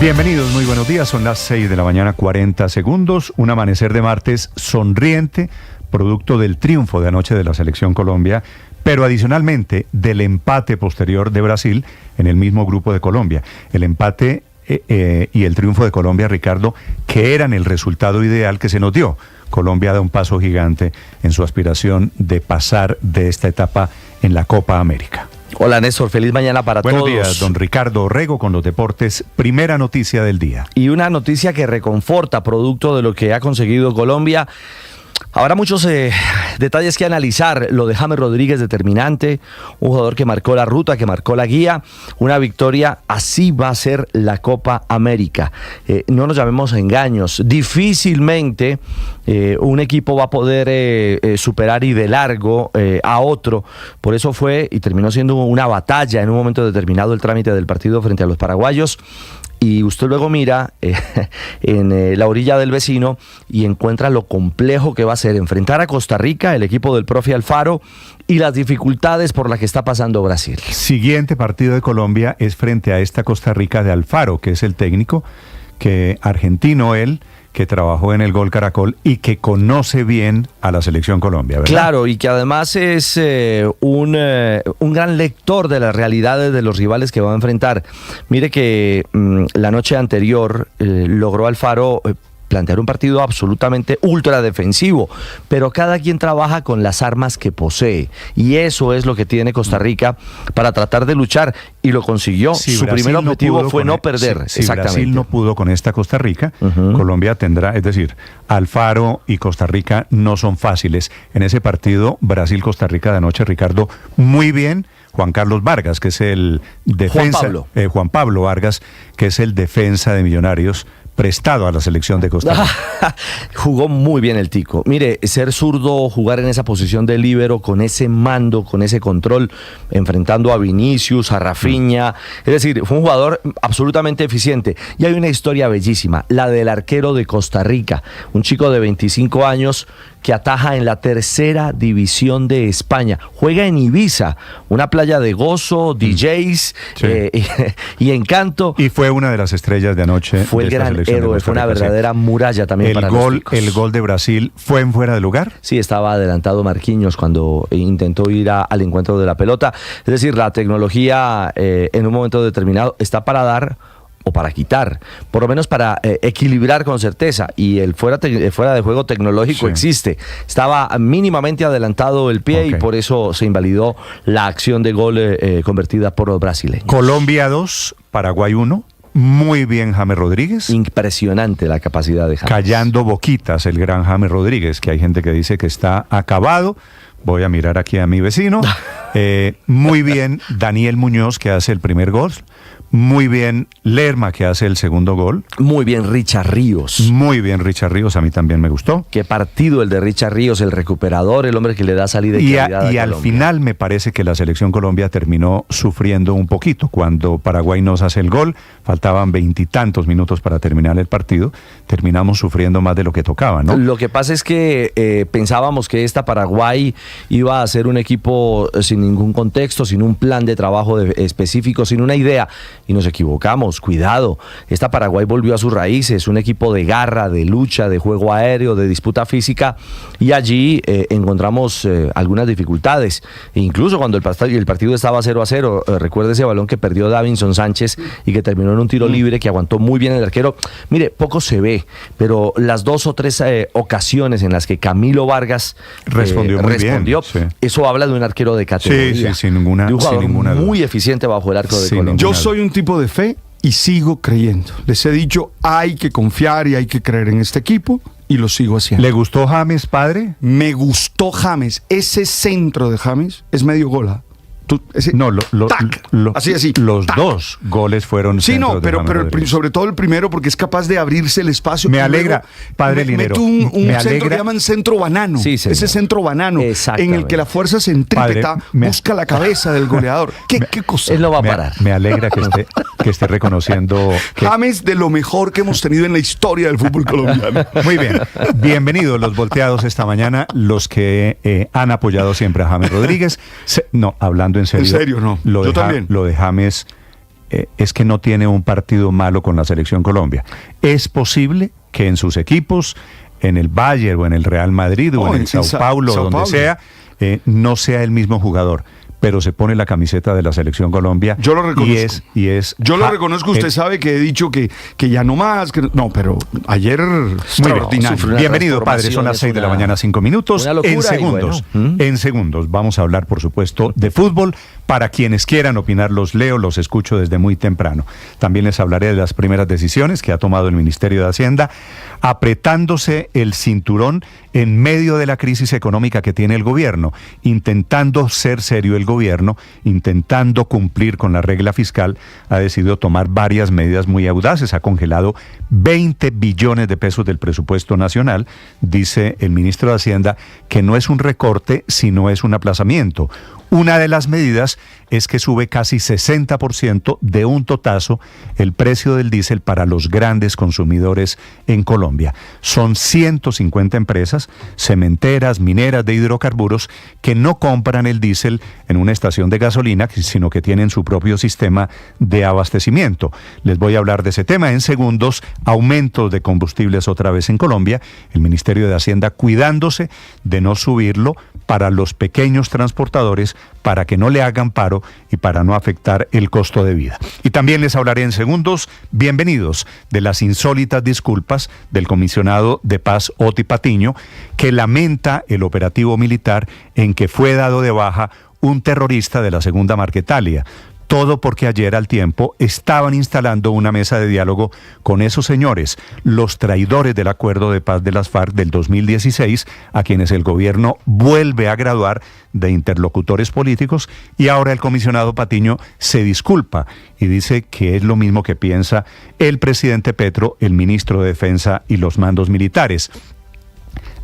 Bienvenidos, muy buenos días. Son las 6 de la mañana, 40 segundos. Un amanecer de martes sonriente, producto del triunfo de anoche de la Selección Colombia, pero adicionalmente del empate posterior de Brasil en el mismo grupo de Colombia. El empate y el triunfo de Colombia, Ricardo, que eran el resultado ideal que se nos dio. Colombia da un paso gigante en su aspiración de pasar de esta etapa en la Copa América. Hola Néstor, feliz mañana para todos. Buenos días, don Ricardo Orrego con los deportes. Primera noticia del día. Y una noticia que reconforta, producto de lo que ha conseguido Colombia. Habrá muchos detalles que analizar. Lo de James Rodríguez, determinante, un jugador que marcó la ruta, que marcó la guía, una victoria. Así va a ser la Copa América. No nos llamemos a engaños. Difícilmente un equipo va a poder superar y de largo a otro. Por eso fue y terminó siendo una batalla en un momento determinado el trámite del partido frente a los paraguayos. Y usted luego mira en la orilla del vecino y encuentra lo complejo que va a ser enfrentar a Costa Rica, el equipo del profe Alfaro, y las dificultades por las que está pasando Brasil. Siguiente partido de Colombia es frente a esta Costa Rica de Alfaro, que es el técnico, que argentino él, que trabajó en el Gol Caracol y que conoce bien a la Selección Colombia, ¿verdad? Claro, y que además es un gran lector de las realidades de los rivales que va a enfrentar. Mire que la noche anterior logró Alfaro plantear un partido absolutamente ultra defensivo, pero cada quien trabaja con las armas que posee, y eso es lo que tiene Costa Rica para tratar de luchar, y lo consiguió. Si su Brasil primer objetivo fue no perder. Si Brasil no pudo con esta Costa Rica, Colombia tendrá, es decir, Alfaro y Costa Rica no son fáciles. En ese partido Brasil-Costa Rica de anoche, Ricardo, muy bien Juan Carlos Vargas, que es el defensa, Juan Pablo Vargas, que es el defensa de Millonarios, prestado a la selección de Costa Rica. Jugó muy bien el Tico. Mire, ser zurdo, jugar en esa posición de líbero, con ese mando, con ese control, enfrentando a Vinicius, a Rafinha. Es decir, fue un jugador absolutamente eficiente. Y hay una historia bellísima, la del arquero de Costa Rica, un chico de 25 años que ataja en la tercera división de España. Juega en Ibiza, una playa de gozo, DJs y encanto. Y fue una de las estrellas de anoche. Fue el gran héroe, fue una verdadera muralla también para los ticos. El gol de Brasil fue en fuera de lugar. Sí, estaba adelantado Marquinhos cuando intentó ir al encuentro de la pelota. Es decir, la tecnología en un momento determinado está para dar o para quitar, por lo menos para equilibrar con certeza, y el fuera de juego tecnológico existe. Estaba mínimamente adelantado el pie y por eso se invalidó la acción de gol convertida por los brasileños. Colombia 2, Paraguay 1. Muy bien James Rodríguez. Impresionante la capacidad de James. Callando boquitas el gran James Rodríguez, que hay gente que dice que está acabado. Voy a mirar aquí a mi vecino. Muy bien Daniel Muñoz, que hace el primer gol. Muy bien Lerma, que hace el segundo gol. Muy bien Richard Ríos. Muy bien Richard Ríos, a mí también me gustó. Qué partido el de Richard Ríos, el recuperador, el hombre que le da salida y claridad. Y al final me parece que la Selección Colombia terminó sufriendo un poquito. Cuando Paraguay nos hace el gol, faltaban 20 y tantos minutos para terminar el partido, terminamos sufriendo más de lo que tocaba, ¿no? Lo que pasa es que pensábamos que esta Paraguay iba a ser un equipo sin ningún contexto, sin un plan de trabajo específico, sin una idea. Y nos equivocamos, cuidado. Esta Paraguay volvió a sus raíces, un equipo de garra, de lucha, de juego aéreo, de disputa física, y allí encontramos algunas dificultades. E incluso cuando el partido estaba 0-0, recuerde ese balón que perdió Davinson Sánchez y que terminó en un tiro libre que aguantó muy bien el arquero. Mire, poco se ve, pero las 2 o 3 ocasiones en las que Camilo Vargas respondió, sí. Eso habla de un arquero de categoría. Sí, sin ninguna duda. Muy eficiente bajo el arco de Colombia. Yo soy un tipo de fe y sigo creyendo. Les he dicho, hay que confiar y hay que creer en este equipo, y lo sigo haciendo. ¿Le gustó James, padre? Me gustó James. Ese centro de James es medio gola. Así. Los dos goles fueron. Sí, no, pero sobre todo el primero, porque es capaz de abrirse el espacio. Me alegra, padre Linero. Un centro que llaman centro banano. Sí, ese centro banano, en el que la fuerza centrípeta busca la cabeza del goleador. ¿Qué cosa? Él no va a parar. Me alegra que esté reconociendo. James, de lo mejor que hemos tenido en la historia del fútbol colombiano. Muy bien. Bienvenidos los volteados esta mañana, los que han apoyado siempre a James Rodríguez. No, hablando en serio. En serio, no. Yo también. Lo de James es que no tiene un partido malo con la Selección Colombia. Es posible que en sus equipos, en el Bayern o en el Real Madrid o en el Sao Paulo, donde sea, no sea el mismo jugador, pero se pone la camiseta de la Selección Colombia. Yo lo reconozco. Yo lo reconozco, usted sabe que he dicho que ya no más. No, pero ayer extraordinario. Bienvenido, padre. Son las 6 de la mañana, 5 minutos. En segundos vamos a hablar, por supuesto, de fútbol. Para quienes quieran opinar, los leo, los escucho desde muy temprano. También les hablaré de las primeras decisiones que ha tomado el Ministerio de Hacienda, apretándose el cinturón en medio de la crisis económica que tiene el gobierno, intentando ser serio el gobierno, intentando cumplir con la regla fiscal, ha decidido tomar varias medidas muy audaces. Ha congelado 20 billones de pesos del presupuesto nacional. Dice el ministro de Hacienda que no es un recorte, sino es un aplazamiento. Una de las medidas es que sube casi 60% de un totazo el precio del diésel para los grandes consumidores en Colombia. Son 150 empresas, cementeras, mineras de hidrocarburos, que no compran el diésel en una estación de gasolina, sino que tienen su propio sistema de abastecimiento. Les voy a hablar de ese tema en segundos. Aumentos de combustibles otra vez en Colombia. El Ministerio de Hacienda cuidándose de no subirlo para los pequeños transportadores, para que no le hagan paro y para no afectar el costo de vida. Y también les hablaré en segundos, bienvenidos, de las insólitas disculpas del comisionado de paz Oti Patiño, que lamenta el operativo militar en que fue dado de baja un terrorista de la Segunda Marquetalia. Todo porque ayer al tiempo estaban instalando una mesa de diálogo con esos señores, los traidores del acuerdo de paz de las FARC del 2016, a quienes el gobierno vuelve a graduar de interlocutores políticos, y ahora el comisionado Patiño se disculpa y dice que es lo mismo que piensa el presidente Petro, el ministro de Defensa y los mandos militares.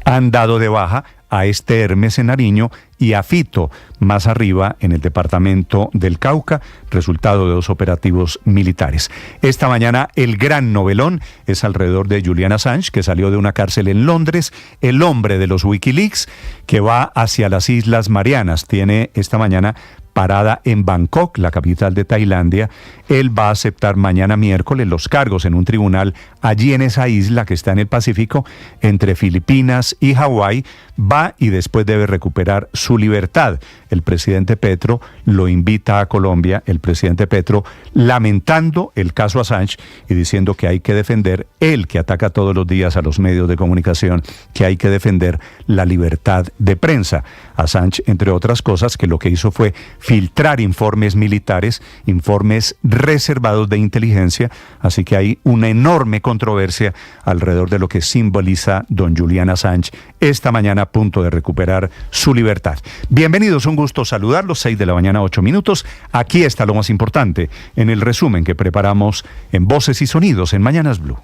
Han dado de baja a este Hermes en Nariño y a Fito más arriba en el departamento del Cauca, resultado de 2 operativos militares. Esta mañana el gran novelón es alrededor de Julian Assange, que salió de una cárcel en Londres, el hombre de los Wikileaks, que va hacia las Islas Marianas. Tiene esta mañana parada en Bangkok, la capital de Tailandia. Él va a aceptar mañana miércoles los cargos en un tribunal allí en esa isla que está en el Pacífico, entre Filipinas y Hawái. Va y después debe recuperar su libertad. El presidente Petro lo invita a Colombia, el presidente Petro lamentando el caso Assange y diciendo que hay que defender, él que ataca todos los días a los medios de comunicación, que hay que defender la libertad de prensa. Assange, entre otras cosas, que lo que hizo fue filtrar informes militares, informes reservados de inteligencia, así que hay una enorme controversia alrededor de lo que simboliza don Julian Assange esta mañana a punto de recuperar su libertad. Bienvenidos, un gusto saludarlos, 6 de la mañana, 8 minutos. Aquí está lo más importante en el resumen que preparamos en Voces y Sonidos en Mañanas Blue.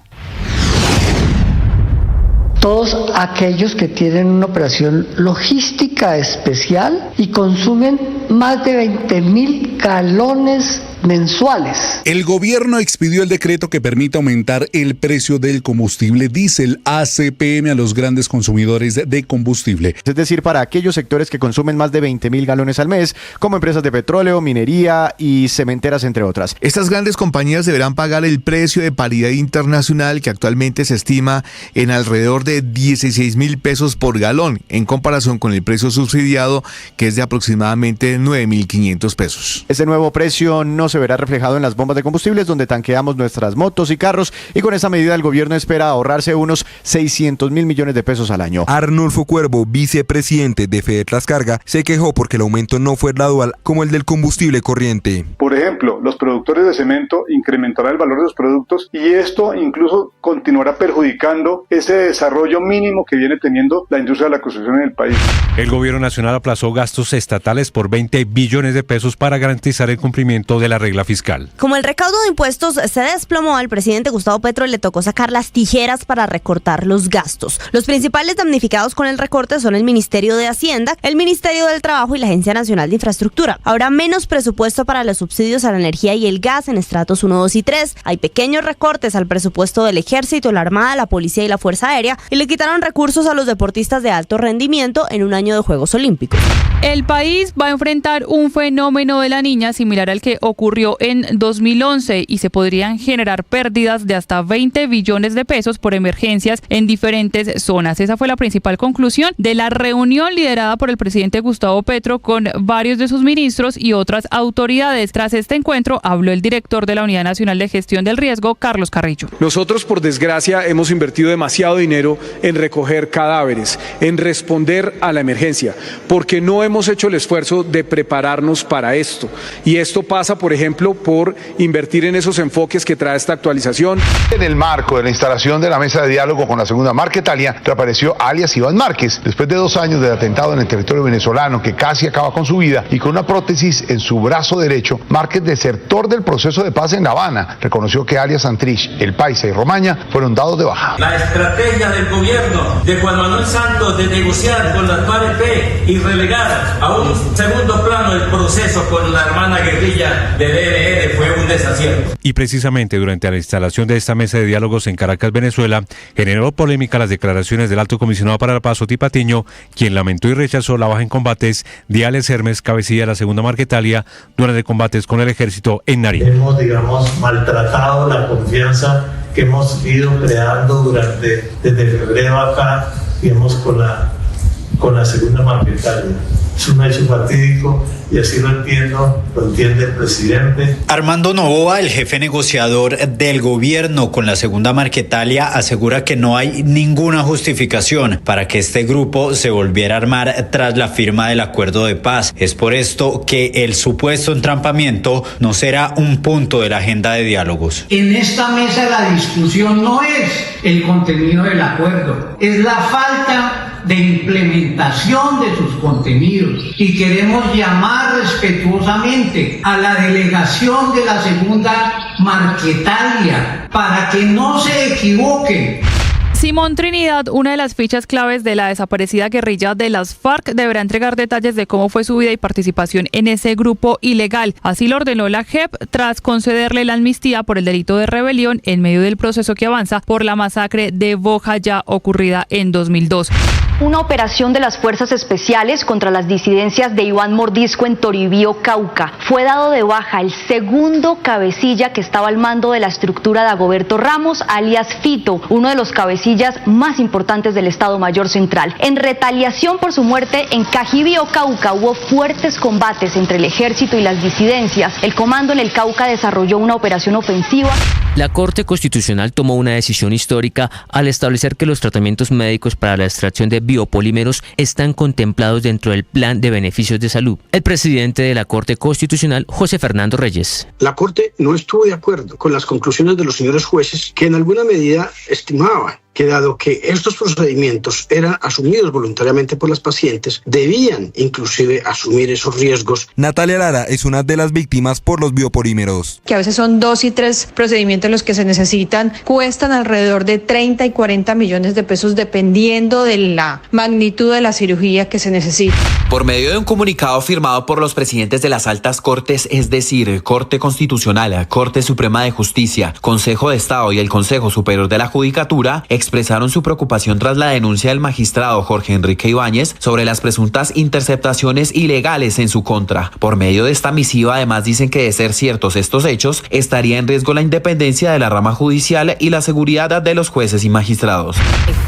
Todos aquellos que tienen una operación logística especial y consumen más de 20.000 galones mensuales. El gobierno expidió el decreto que permite aumentar el precio del combustible diésel ACPM a los grandes consumidores de combustible. Es decir, para aquellos sectores que consumen más de 20.000 galones al mes, como empresas de petróleo, minería y cementeras, entre otras. Estas grandes compañías deberán pagar el precio de paridad internacional, que actualmente se estima en alrededor de 16.000 pesos por galón, en comparación con el precio subsidiado, que es de aproximadamente 9.500 pesos. Este nuevo precio no se verá reflejado en las bombas de combustibles donde tanqueamos nuestras motos y carros, y con esta medida el gobierno espera ahorrarse unos 600.000 millones de pesos al año. Arnulfo Cuervo, vicepresidente de Fede Trascarga, se quejó porque el aumento no fue gradual como el del combustible corriente. Por ejemplo, los productores de cemento incrementarán el valor de los productos y esto incluso continuará perjudicando ese desarrollo mínimo que viene teniendo la industria de la construcción en el país. El gobierno nacional aplazó gastos estatales por 20 billones de pesos para garantizar el cumplimiento de la regla fiscal. Como el recaudo de impuestos se desplomó, al presidente Gustavo Petro le tocó sacar las tijeras para recortar los gastos. Los principales damnificados con el recorte son el Ministerio de Hacienda, el Ministerio del Trabajo y la Agencia Nacional de Infraestructura. Habrá menos presupuesto para los subsidios a la energía y el gas en estratos 1, 2 y 3. Hay pequeños recortes al presupuesto del Ejército, la Armada, la Policía y la Fuerza Aérea, y le quitaron recursos a los deportistas de alto rendimiento en un año de Juegos Olímpicos. El país va a enfrentar un fenómeno de la niña similar al que ocurrió en 2011 y se podrían generar pérdidas de hasta 20 billones de pesos por emergencias en diferentes zonas. Esa fue la principal conclusión de la reunión liderada por el presidente Gustavo Petro con varios de sus ministros y otras autoridades. Tras este encuentro habló el director de la Unidad Nacional de Gestión del Riesgo, Carlos Carrillo. Nosotros, por desgracia, hemos invertido demasiado dinero en recoger cadáveres, en responder a la emergencia, porque no hemos hecho el esfuerzo de prepararnos para esto. Y esto pasa, por ejemplo, por invertir en esos enfoques que trae esta actualización. En el marco de la instalación de la mesa de diálogo con la segunda Marquetalia, reapareció alias Iván Márquez, después de 2 años del atentado en el territorio venezolano que casi acaba con su vida y con una prótesis en su brazo derecho. Márquez, desertor del proceso de paz en La Habana, reconoció que alias Santrich, El Paisa y Romaña fueron dados de baja. La estrategia del gobierno de Juan Manuel Santos de negociar con las FARC y relegar a un segundo plano el proceso con la hermana guerrilla de DLN fue un desacierto. Y precisamente durante la instalación de esta mesa de diálogos en Caracas, Venezuela, generó polémica las declaraciones del Alto Comisionado para la Paz, Oti Patiño, quien lamentó y rechazó la baja en combates de alias Hermes, cabecilla de la segunda Marquetalia, durante combates con el ejército en Nariño. Hemos, maltratado la confianza que hemos ido creando desde febrero acá, digamos, con la segunda Marquetalia. Es un hecho fatídico y así lo entiende el presidente. Armando Noboa, el jefe negociador del gobierno con la segunda Marquetalia, asegura que no hay ninguna justificación para que este grupo se volviera a armar tras la firma del acuerdo de paz. Es por esto que el supuesto entrampamiento no será un punto de la agenda de diálogos. En esta mesa la discusión no es el contenido del acuerdo, es la falta de implementación de sus contenidos, y queremos llamar respetuosamente a la delegación de la segunda Marquetalia para que no se equivoquen. Simón Trinidad, una de las fichas claves de la desaparecida guerrilla de las FARC, deberá entregar detalles de cómo fue su vida y participación en ese grupo ilegal. Así lo ordenó la JEP tras concederle la amnistía por el delito de rebelión en medio del proceso que avanza por la masacre de Bojayá ocurrida en 2002. Una operación de las fuerzas especiales contra las disidencias de Iván Mordisco en Toribío, Cauca. Fue dado de baja el segundo cabecilla que estaba al mando de la estructura de Dagoberto Ramos, alias Fito, uno de los cabecillas más importantes del Estado Mayor Central. En retaliación por su muerte en Cajibío, Cauca, hubo fuertes combates entre el ejército y las disidencias. El comando en el Cauca desarrolló una operación ofensiva. La Corte Constitucional tomó una decisión histórica al establecer que los tratamientos médicos para la extracción de biopolímeros están contemplados dentro del Plan de Beneficios de Salud. El presidente de la Corte Constitucional, José Fernando Reyes. La Corte no estuvo de acuerdo con las conclusiones de los señores jueces, que en alguna medida estimaban que dado que estos procedimientos eran asumidos voluntariamente por las pacientes, debían inclusive asumir esos riesgos. Natalia Lara es una de las víctimas por los biopolímeros. Que a veces son 2 y 3 procedimientos los que se necesitan, cuestan alrededor de 30 y 40 millones de pesos dependiendo de la magnitud de la cirugía que se necesita. Por medio de un comunicado firmado por los presidentes de las altas cortes, es decir, Corte Constitucional, Corte Suprema de Justicia, Consejo de Estado y el Consejo Superior de la Judicatura, expresaron su preocupación tras la denuncia del magistrado Jorge Enrique Ibáñez sobre las presuntas interceptaciones ilegales en su contra. Por medio de esta misiva, además dicen que de ser ciertos estos hechos, estaría en riesgo la independencia de la rama judicial y la seguridad de los jueces y magistrados.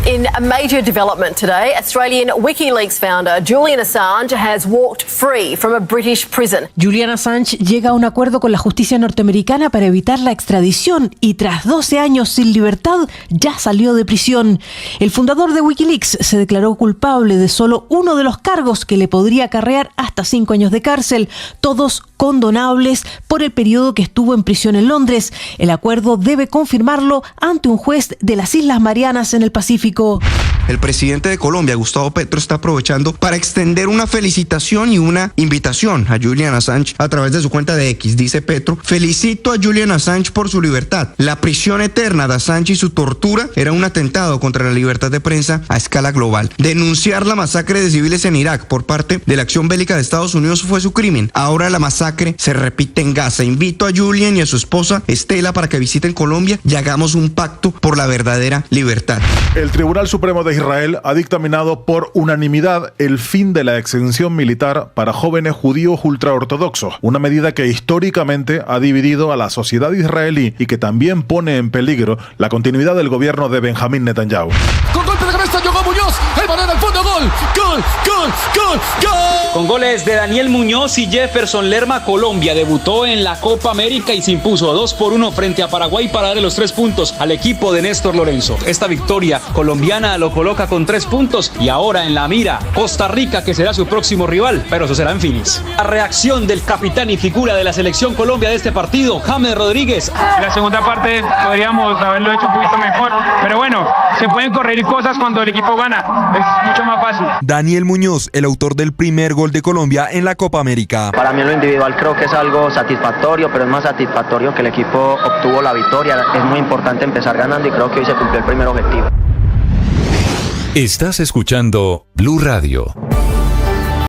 In a major development today, Australian WikiLeaks founder Julian Assange has walked free from a British prison. Julian Assange llega a un acuerdo con la justicia norteamericana para evitar la extradición y tras 12 años sin libertad ya salió de prisión. El fundador de WikiLeaks se declaró culpable de solo uno de los cargos que le podría acarrear hasta 5 años de cárcel, todos condonables por el periodo que estuvo en prisión en Londres. El acuerdo debe confirmarlo ante un juez de las Islas Marianas en el Pacífico. el presidente de Colombia, Gustavo Petro, está aprovechando para extender una felicitación y una invitación a Julian Assange a través de su cuenta de X. Dice Petro: felicito a Julian Assange por su libertad. La prisión eterna de Assange y su tortura era un atentado contra la libertad de prensa a escala global. Denunciar la masacre de civiles en Irak por parte de la acción bélica de Estados Unidos fue su crimen. Ahora la masacre se repite en Gaza. Invito a Julian y a su esposa Estela para que visiten Colombia y hagamos un pacto por la verdadera libertad. El Tribunal Supremo de Israel ha dictaminado por unanimidad el fin de la exención militar para jóvenes judíos ultraortodoxos, una medida que históricamente ha dividido a la sociedad israelí y que también pone en peligro la continuidad del gobierno de Benjamín Netanyahu. Con golpe de cabeza, llegó Muñoz, el balón al fondo, gol, gol, gol, gol, gol. Con goles de Daniel Muñoz y Jefferson Lerma, Colombia debutó en la Copa América y se impuso 2-1 frente a Paraguay para darle los 3 puntos al equipo de Néstor Lorenzo. Esta victoria colombiana lo coloca con 3 puntos y ahora en la mira Costa Rica, que será su próximo rival, pero eso será en Phoenix. La reacción del capitán y figura de la selección Colombia de este partido, James Rodríguez. La segunda parte podríamos haberlo hecho un poquito mejor, pero bueno, se pueden corregir cosas cuando el equipo gana, es mucho más fácil. Daniel Muñoz, el autor del primer gol de Colombia en la Copa América. Para mí en lo individual creo que es algo satisfactorio, pero es más satisfactorio que el equipo obtuvo la victoria. Es muy importante empezar ganando y creo que hoy se cumplió el primer objetivo. Estás escuchando Blue Radio.